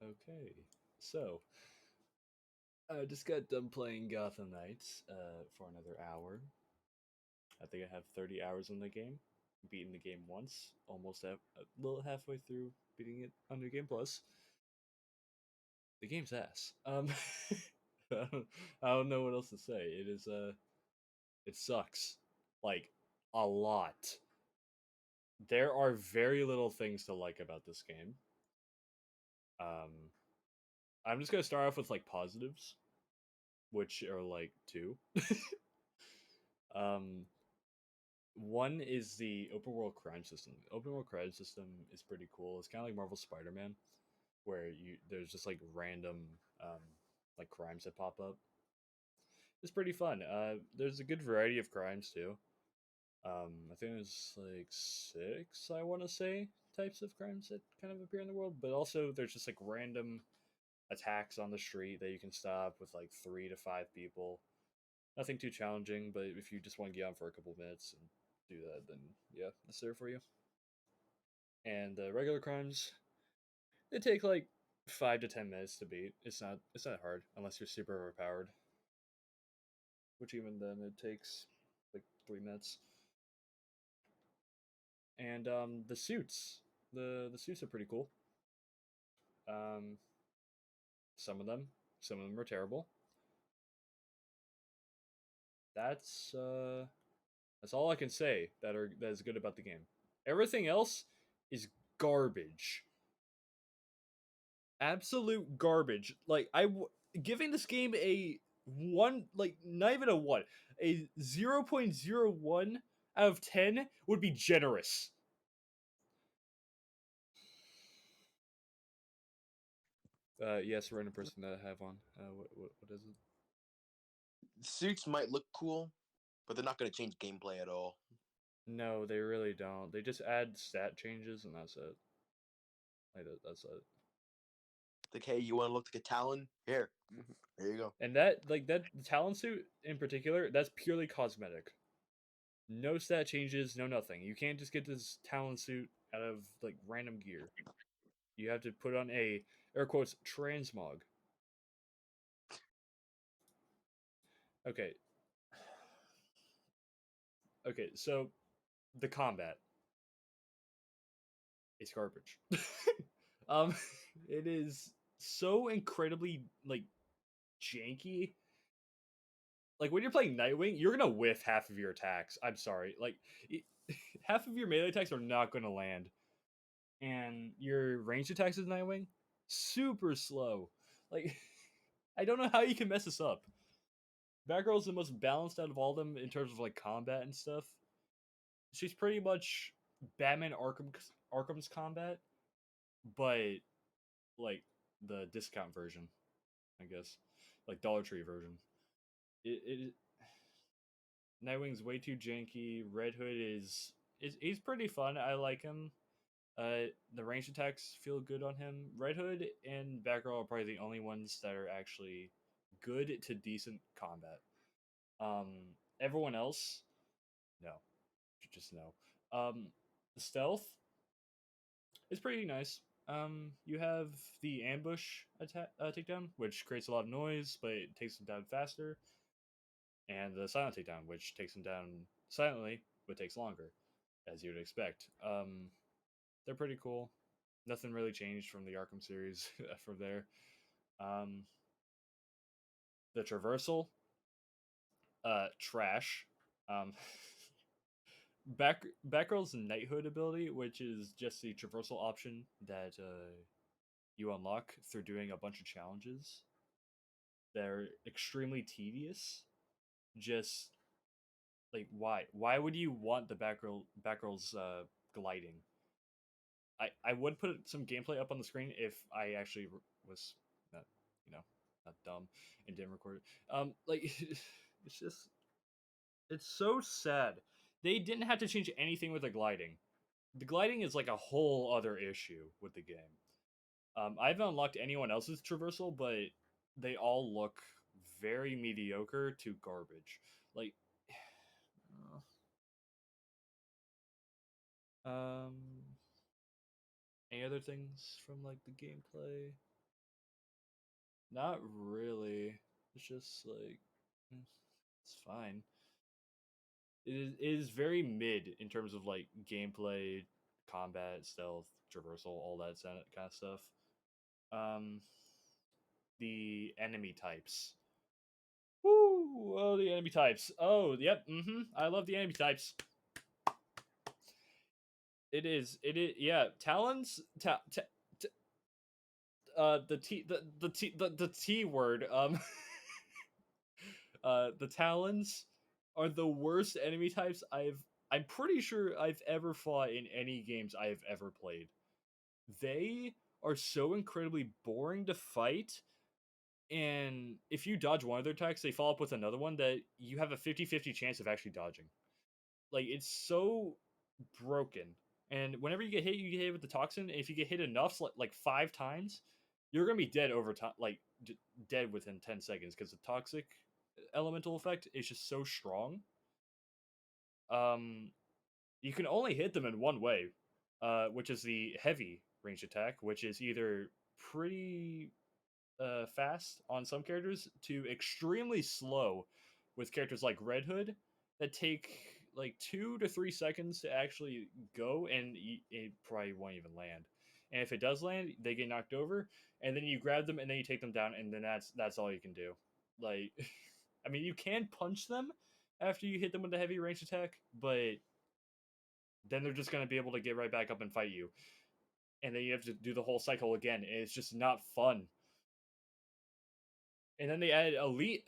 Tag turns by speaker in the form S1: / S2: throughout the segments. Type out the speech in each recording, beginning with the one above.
S1: Okay, so I just got done playing Gotham Knights for another hour. I think I have 30 hours in the game. Beaten the game once, almost a little halfway through beating it on New Game Plus. The game's ass. I don't know what else to say. It sucks, like a lot. There are very little things to like about this game. Um, I'm just gonna start off with like positives, which are like two. um, One is the open world crime system. The open world crime system is pretty cool. It's kind of like Marvel Spider-Man, where you there's just like random like crimes that pop up. It's pretty fun. There's a good variety of crimes too. I think there's like six, I want to say, types of crimes that kind of appear in the world. But also there's just like random attacks on the street that you can stop with like 3 to 5 people. Nothing too challenging, but if you just want to get on for a couple minutes and do that, then yeah, that's there for you. And the regular crimes, they take like 5 to 10 minutes to beat. It's not hard unless you're super overpowered, which even then it takes like 3 minutes. And the suits, the suits are pretty cool. Um, some of them, some of them are terrible. That's uh, that's all I can say that is good about the game. Everything else is garbage. Absolute garbage. Giving this game a one, like not even a one, a 0.01 out of 10 would be generous. Yes, random person that I have on. What is it?
S2: Suits might look cool, but they're not going to change gameplay at all.
S1: No, they really don't. They just add stat changes and that's it. That's it.
S2: Like, hey, you want to look like a Talon? Here, there you go.
S1: And that talent suit in particular, that's purely cosmetic. No stat changes, no nothing. You can't just get this talent suit out of like random gear. You have to put on a air quotes transmog. Okay. Okay, so the combat is garbage. um it is so incredibly like janky. Like when you're playing Nightwing, you're gonna whiff half of your attacks. I'm sorry. Half of your melee attacks are not gonna land. And your ranged attacks as Nightwing, super slow. Like I don't know how you can mess this up. Batgirl's the most balanced out of all of them in terms of like combat and stuff. She's pretty much Batman Arkham's combat, but like the discount version, I guess, like Dollar Tree version. It Nightwing's way too janky. Red Hood is he's pretty fun. I like him. The range attacks feel good on him. Red Hood and Batgirl are probably the only ones that are actually good to decent combat. Um, Everyone else, no, just no. The stealth is pretty nice. You have the ambush attack takedown, which creates a lot of noise, but it takes them down faster, and the silent takedown, which takes them down silently, but takes longer, as you would expect. They're pretty cool. Nothing really changed from the Arkham series from there. Um, the traversal, trash. Um, Batgirl's knighthood ability, which is just the traversal option that you unlock through doing a bunch of challenges. They're extremely tedious. Just like why? Why would you want the Batgirl's gliding? I would put some gameplay up on the screen if I actually was not you know not dumb and didn't record it. Like it's just it's so sad. They didn't have to change anything with the gliding. The gliding is like a whole other issue with the game. I haven't unlocked anyone else's traversal, but they all look very mediocre to garbage. Like, um, any other things from like the gameplay? Not really. It's just like mm, it's fine. It is very mid in terms of like gameplay, combat, stealth, traversal, all that kind of stuff. Um, the enemy types. Woo! Oh, the enemy types. Oh, yep. I love the enemy types. It is. It is. Yeah. Talons. The T word. The Talons are the worst enemy types I'm pretty sure I've ever fought in any games I have ever played. They are so incredibly boring to fight, and if you dodge one of their attacks, they follow up with another one that you have a 50-50 chance of actually dodging. Like it's so broken. And whenever you get hit with the toxin, if you get hit enough, like 5 times, you're gonna be dead over time, like dead within 10 seconds because the toxic elemental effect is just so strong. Um, you can only hit them in one way, which is the heavy range attack, which is either pretty fast on some characters to extremely slow with characters like Red Hood that take like 2 to 3 seconds to actually go, and it probably won't even land. And if it does land, they get knocked over, and then you grab them and then you take them down, and then that's all you can do. Like, I mean, you can punch them after you hit them with the heavy range attack, but then they're just gonna be able to get right back up and fight you, and then you have to do the whole cycle again, and it's just not fun. And then they added elite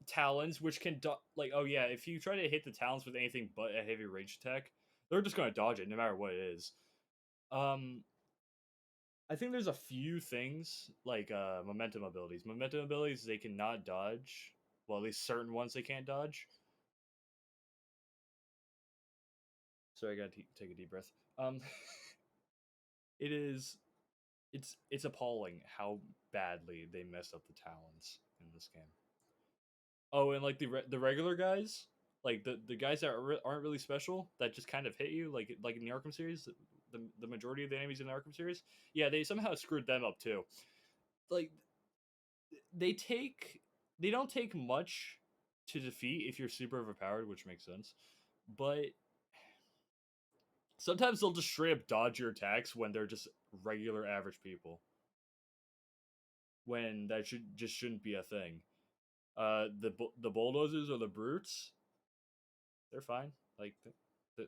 S1: talons, which can like, oh yeah, if you try to hit the talons with anything but a heavy range attack, they're just gonna dodge it no matter what it is. Um, I think there's a few things like momentum abilities. Momentum abilities they cannot dodge. Well, at least certain ones they can't dodge. Sorry, I gotta take a deep breath. Um, it is it's appalling how badly they messed up the talons in this game. Oh, and like the regular guys, like the guys that aren't really special, that just kind of hit you, like in the Arkham series, the majority of the enemies in the Arkham series, yeah, they somehow screwed them up too. Like they take they don't take much to defeat if you're super overpowered, which makes sense, but sometimes they'll just straight up dodge your attacks when they're just regular average people. When that shouldn't be a thing. The bulldozers or the brutes, they're fine. Like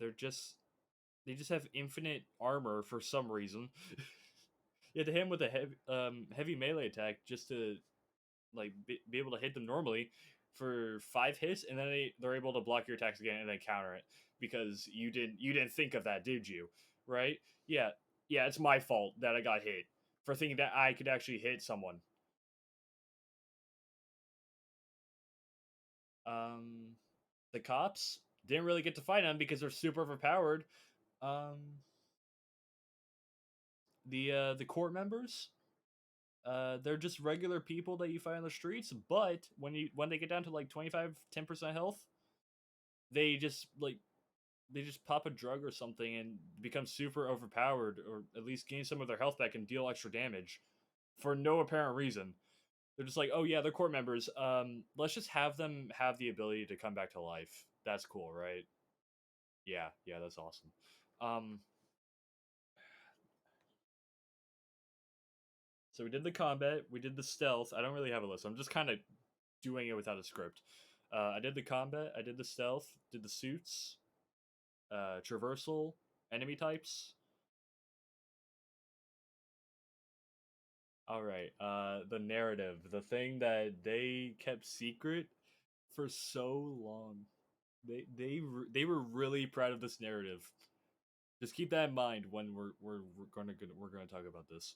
S1: they're just they just have infinite armor for some reason. You have to hit them with a heavy melee attack just to like be able to hit them normally for 5 hits, and then they're able to block your attacks again and then counter it because you didn't think of that, did you? Right? Yeah, yeah. It's my fault that I got hit for thinking that I could actually hit someone. Um, the cops didn't really get to fight them because they're super overpowered. Um, the court members, they're just regular people that you fight on the streets, but when they get down to like 25-10% health, they just like they just pop a drug or something and become super overpowered, or at least gain some of their health back and deal extra damage for no apparent reason. They're just like, oh yeah, they're court members. Let's just have them have the ability to come back to life. That's cool, right? Yeah, yeah, that's awesome. Um, so we did the combat, we did the stealth. I don't really have a list. I'm just kind of doing it without a script. I did the combat, I did the stealth, did the suits, traversal, enemy types. All right, the narrative, the thing that they kept secret for so long. They were really proud of this narrative. Just keep that in mind when we're gonna talk about this.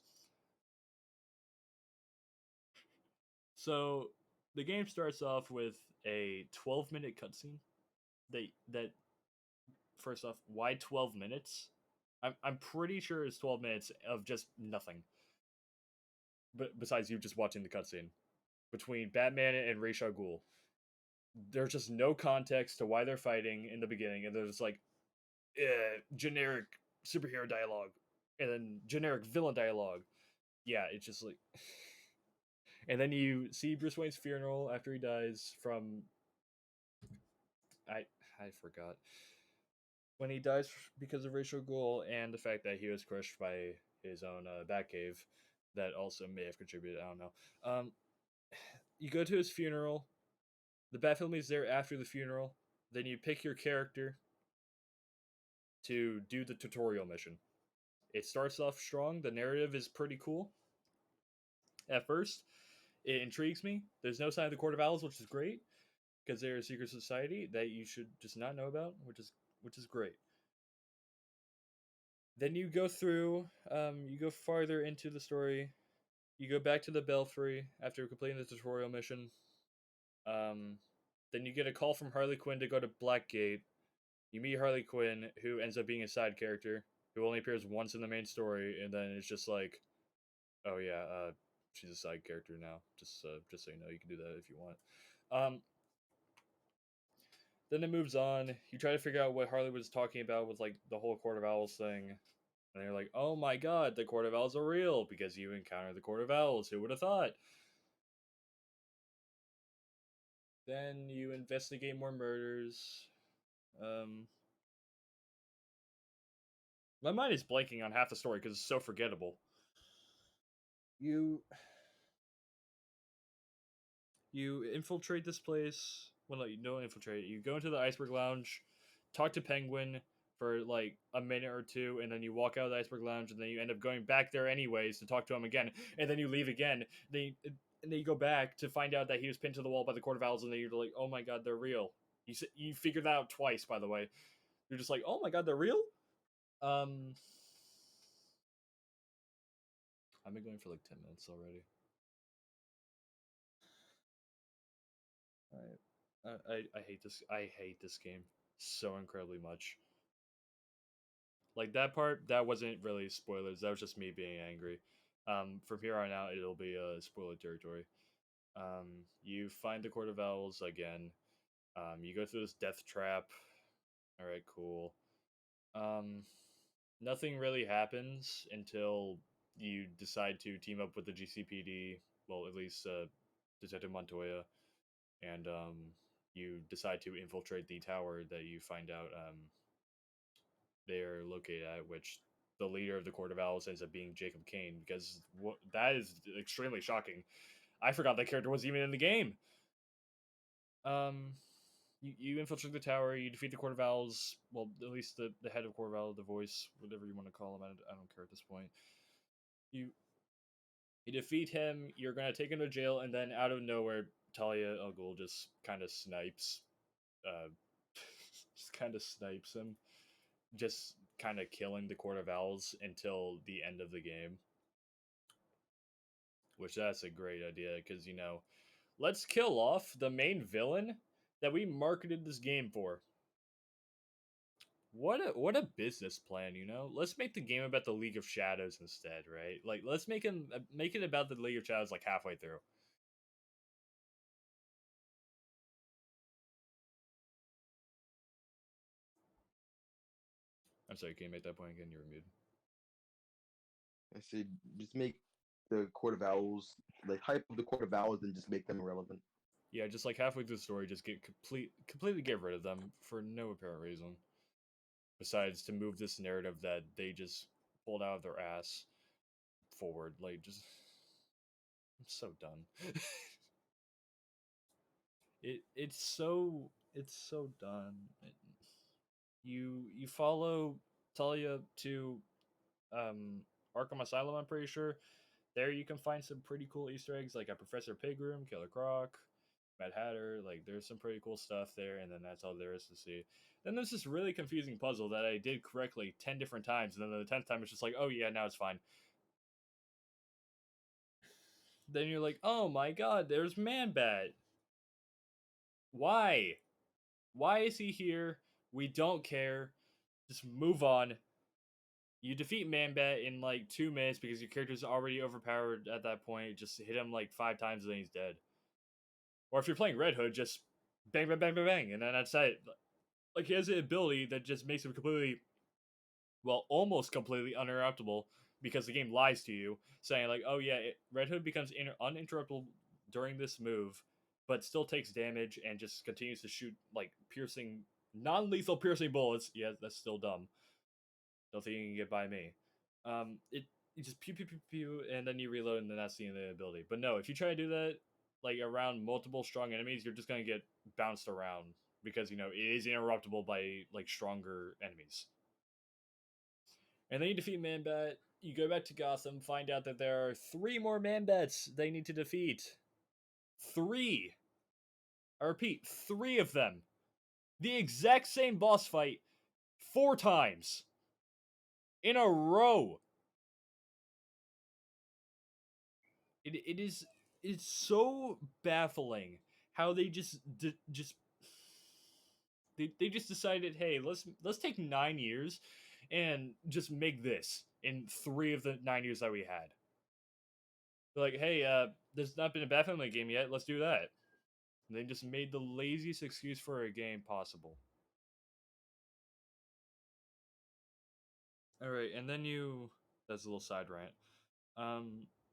S1: So the game starts off with a 12-minute cutscene. That first off, why 12 minutes? I'm pretty sure it's 12 minutes of just nothing. But besides you just watching the cutscene between Batman and Ra's al Ghul, there's just no context to why they're fighting in the beginning, and they're just like generic superhero dialogue, and then generic villain dialogue. Yeah, it's just like And then you see Bruce Wayne's funeral after he dies from I I forgot when he dies because of racial goal and the fact that he was crushed by his own Batcave. That also may have contributed. I don't know. You go to his funeral. The Bat family is there after the funeral. Then you pick your character to do the tutorial mission. It starts off strong. The narrative is pretty cool. At first, it intrigues me. There's no sign of the Court of Owls, which is great because they're a secret society that you should just not know about, which is great. Then you go through, you go farther into the story. You go back to the Belfry after completing the tutorial mission. Um, then you get a call from Harley Quinn to go to Blackgate. You meet Harley Quinn, who ends up being a side character, who only appears once in the main story, and then it's just like, oh yeah, she's a side character now. Just so you know, you can do that if you want. Um, then it moves on. You try to figure out what Harley was talking about with like the whole Court of Owls thing, and you're like, oh my god, the Court of Owls are real because you encounter the Court of Owls. Who would have thought? Then you investigate more murders. Um, my mind is blanking on half the story because it's so forgettable. You you infiltrate this place. Well, no, you don't infiltrate. You go into the Iceberg Lounge, talk to Penguin for like a minute or two, and then you walk out of the Iceberg Lounge, and then you end up going back there anyways to talk to him again, and then you leave again. And then you go back to find out that he was pinned to the wall by the Court of Owls, and then you're like, oh my god, they're real. You figured that out twice, by the way. You're just like, oh my god, they're real. Um, I've been going for like 10 minutes already. I hate this. I hate this game so incredibly much. Like that part, that wasn't really spoilers. That was just me being angry. From here on out, it'll be spoiler territory. You find the Court of Owls again. You go through this death trap. All right, cool. Um, Nothing really happens until you decide to team up with the GCPD. Well, at least Detective Montoya, and you decide to infiltrate the tower that you find out they're located at, which the leader of the Court of Owls ends up being Jacob Kane, because that is extremely shocking. I forgot that character was even in the game. Um, you infiltrate the tower, you defeat the Court of Owls, well, at least the head of Court of Owls, the voice, whatever you want to call him, I don't care at this point. You you defeat him, you're gonna take him to jail, and then out of nowhere, Talia al Ghul just kind of snipes, uh, just kind of snipes him, just kind of killing the Court of Owls until the end of the game. Which that's a great idea because let's kill off the main villain that we marketed this game for. What a business plan, you know? Let's make the game about the League of Shadows instead, right? Like let's make it about the League of Shadows like halfway through. I'm sorry, can you make that point again? You're muted.
S2: I said just make the Court of Owls like hype of the Court of Owls and just make them irrelevant.
S1: Yeah, just like halfway through the story, just completely get rid of them for no apparent reason. Besides to move this narrative that they just pulled out of their ass forward. Like just I'm so done. It's so done. You follow Talia to um Arkham Asylum, I'm pretty sure. There you can find some pretty cool Easter eggs like a Professor Pig room, Killer Croc, Mad Hatter. Like there's some pretty cool stuff there, and then that's all there is to see. Then there's this really confusing puzzle that I did correctly 10 different times, and then the 10th time it's just like, oh yeah, now it's fine. Then you're like, oh my god, there's Man Bat. Why? Why is he here? We don't care. Just move on. You defeat Man Bat in like 2 minutes because your character's already overpowered at that point. Just hit him like 5 times and then he's dead. Or if you're playing Red Hood, just bang, bang, bang, bang, bang, and then that's it. Like he has an ability that just makes him completely, well, almost completely uninterruptible because the game lies to you, saying like, "Oh yeah, Red Hood becomes uninterruptible during this move, but still takes damage and just continues to shoot like piercing, non-lethal piercing bullets." Yeah, that's still dumb. Don't think you can get by me. It you just pew pew pew pew, and then you reload, and then that's the end of the ability. But no, if you try to do that like around multiple strong enemies, you're just gonna get bounced around because it is interruptible by like stronger enemies. And then you defeat Manbat. You go back to Gotham, find out that there are three more Manbats they need to defeat. Three. I repeat, three of them. The exact same boss fight 4 times in a row. It is it's so baffling how they they just decided, hey, let's take 9 years and just make this in 3 of the 9 years that we had. They're like, hey, there's not been a Bat Family game yet. Let's do that. And they just made the laziest excuse for a game possible. All right, and then that's a little side rant.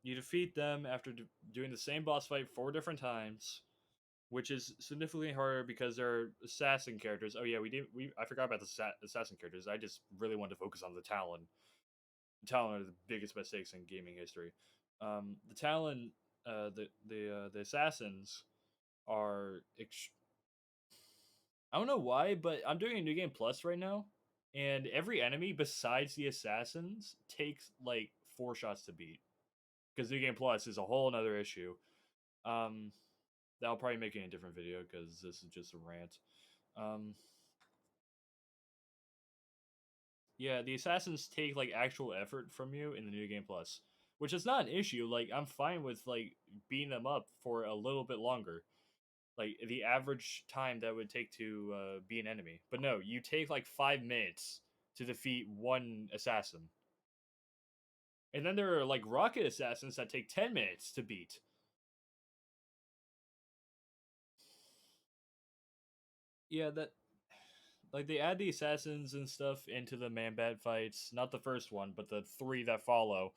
S1: You defeat them after doing the same boss fight 4 different times, which is significantly harder because they're assassin characters. Oh yeah, I forgot about the assassin characters. I just really wanted to focus on the Talon. The Talon are the biggest mistakes in gaming history. The Talon, the assassins are. I don't know why, but I'm doing a new game plus right now, and every enemy besides the assassins takes like 4 shots to beat. Because new game plus is a whole another issue. Um, I'll probably make it in a different video because this is just a rant. Um, yeah, the assassins take like actual effort from you in the new game plus, which is not an issue. Like I'm fine with like beating them up for a little bit longer, like the average time that would take to be an enemy. But no, you take like 5 minutes to defeat one assassin, and then there are like rocket assassins that take 10 minutes to beat. Yeah, that like they add the assassins and stuff into the Man-Bat fights, not the first one, but the 3 that follow.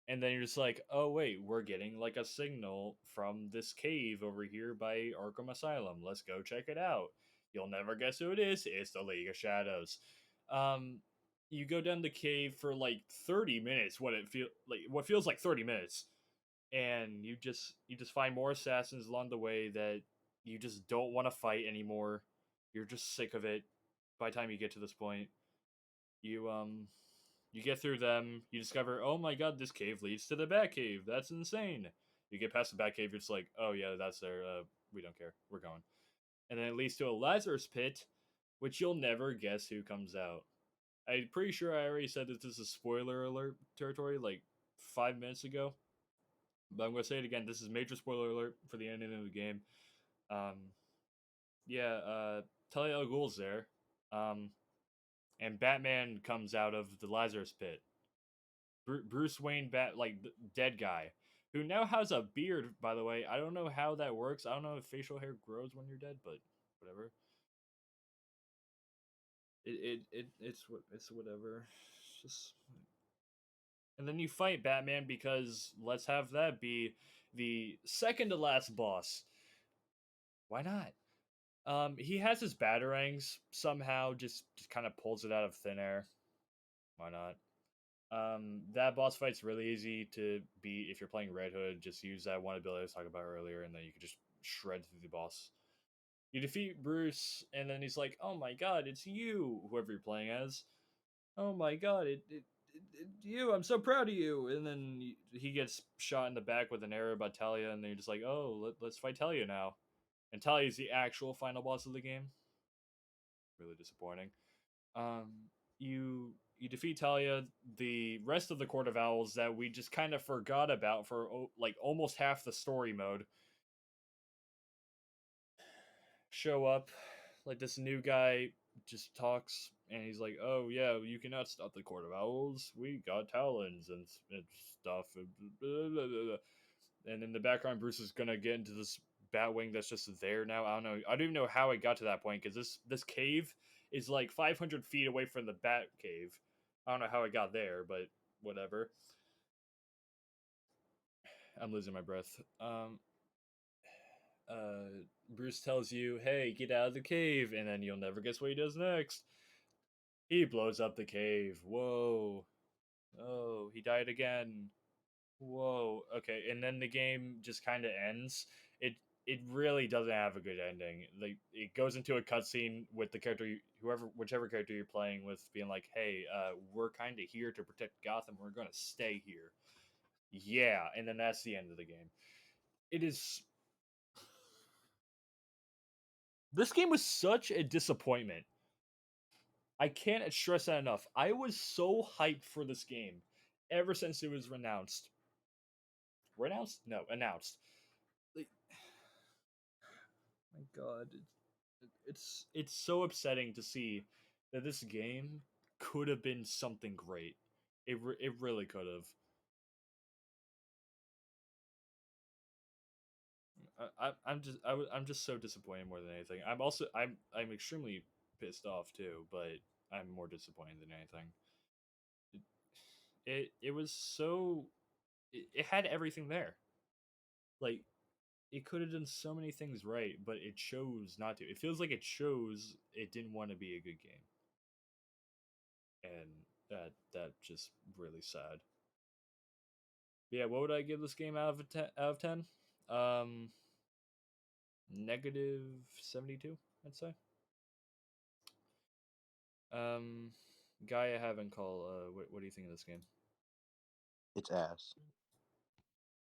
S1: And then you're just like, oh wait, we're getting like a signal from this cave over here by Arkham Asylum. Let's go check it out. You'll never guess who it is. It's the League of Shadows. Um, you go down the cave for like 30 minutes. What feels like 30 minutes, and you just find more assassins along the way that you just don't want to fight anymore. You're just sick of it. By the time you get to this point, you you get through them, you discover, oh my god, this cave leads to the Batcave. That's insane. You get past the Batcave, you're just like, oh yeah, that's there. We don't care. We're going. And then it leads to a Lazarus Pit, which you'll never guess who comes out. I'm pretty sure I already said that this is spoiler alert territory like 5 minutes ago. But I'm going to say it again. This is major spoiler alert for the ending of the game. Um, yeah, Talia al Ghul's there. Um, and Batman comes out of the Lazarus Pit. Bruce Wayne, like dead guy, who now has a beard. By the way, I don't know how that works. I don't know if facial hair grows when you're dead, but whatever. It's whatever. It's just and then you fight Batman because let's have that be the second to last boss. Why not? He has his batarangs somehow. Just kind of pulls it out of thin air. Why not? That boss fight's really easy to beat if you're playing Red Hood. Just use that one ability I was talking about earlier, and then you can just shred through the boss. You defeat Bruce, and then he's like, "Oh my god, it's you!" Whoever you're playing as. Oh my god, you! I'm so proud of you. And then he gets shot in the back with an arrow by Talia, and then you're just like, "Oh, let's fight Talia now." And Talia is the actual final boss of the game. Really disappointing. Um, you defeat Talia. The rest of the Court of Owls that we just kind of forgot about for like almost half the story mode show up. Like this new guy just talks and he's like, "Oh yeah, you cannot stop the Court of Owls. We got talons and stuff." And in the background, Bruce is gonna get into this Batwing that's just there now. I don't know. I don't even know how it got to that point because this cave is like 500 feet away from the Bat Cave. I don't know how it got there, but whatever. I'm losing my breath. Bruce tells you, "Hey, get out of the cave," and then you'll never guess what he does next. He blows up the cave. Whoa. Oh, he died again. Whoa. Okay, and then the game just kind of ends. It really doesn't have a good ending. Like it goes into a cutscene with the character, whoever, whichever character you're playing with, being like, "Hey, we're kind of here to protect Gotham. We're gonna stay here." Yeah, and then that's the end of the game. It is. This game was such a disappointment. I can't stress that enough. I was so hyped for this game ever since it was renounced. Renounced? No, announced. Like, my God, it's so upsetting to see that this game could have been something great. It really could have. I'm just so disappointed more than anything. I'm extremely pissed off too, but I'm more disappointed than anything. It was so it had everything there. Like it could have done so many things right, but it chose not to. It feels like it chose it didn't want to be a good game, and that just really sad. But yeah, what would I give this game out of 10? Um, negative 72, I'd say. Um, guy I haven't called. What do you think of this game?
S2: It's ass.